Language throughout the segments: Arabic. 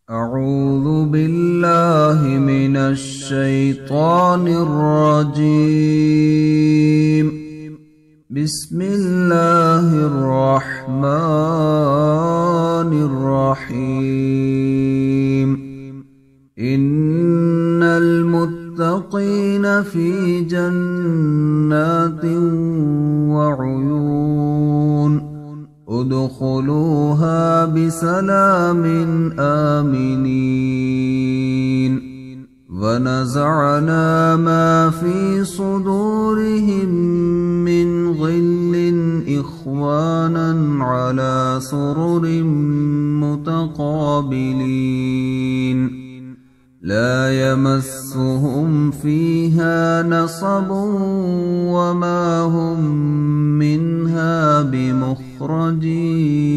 أعوذ بالله من الشيطان الرجيم. بسم الله الرحمن الرحيم. إن المتقين في جنات وعيون ادخلوها بسلام آمنين. ونزعنا ما في صدورهم من غل إخوانا على سرر متقابلين لا يمسهم فيها نصب وما هم منها بمخرجين.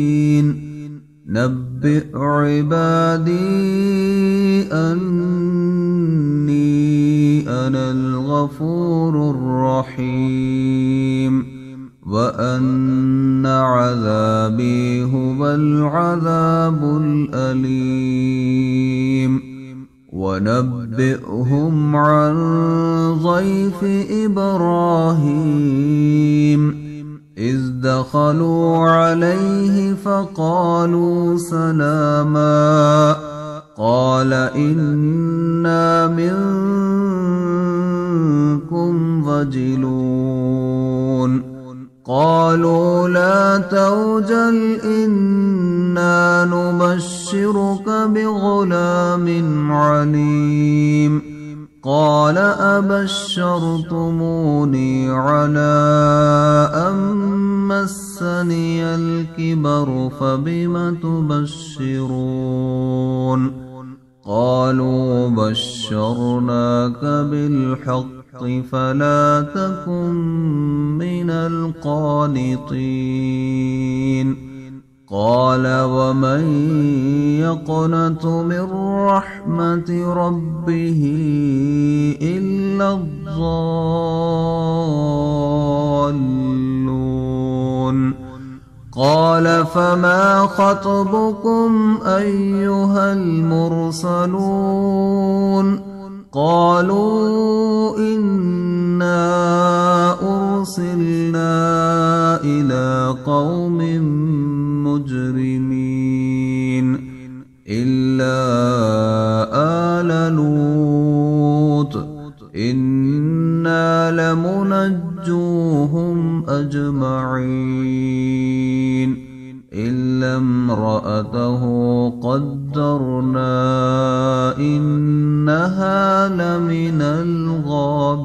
نبئ عبادي أني أنا الغفور الرحيم وأن عذابي هو العذاب الأليم. ونبئهم عن ضيف إبراهيم إذ دخلوا عليه فقالوا سلاما قال إنا منكم وجلون. قالوا لا توجل إنا نبشرك بغلام عليم. قال أبشرتموني على أن مسني الكبر فبم تبشرون. قالوا بشرناك بالحق فلا تكن من القانطين. قال ومن يقنط من رحمة ربه إلا الضالون. قال فما خطبكم أيها المرسلون. قالوا إنا أرسلنا إلى قوم مجرمين إلا آل لوط إنا لمنجوهم أجمعين إلا امرأته قدرنا إنها لمن الغابرين.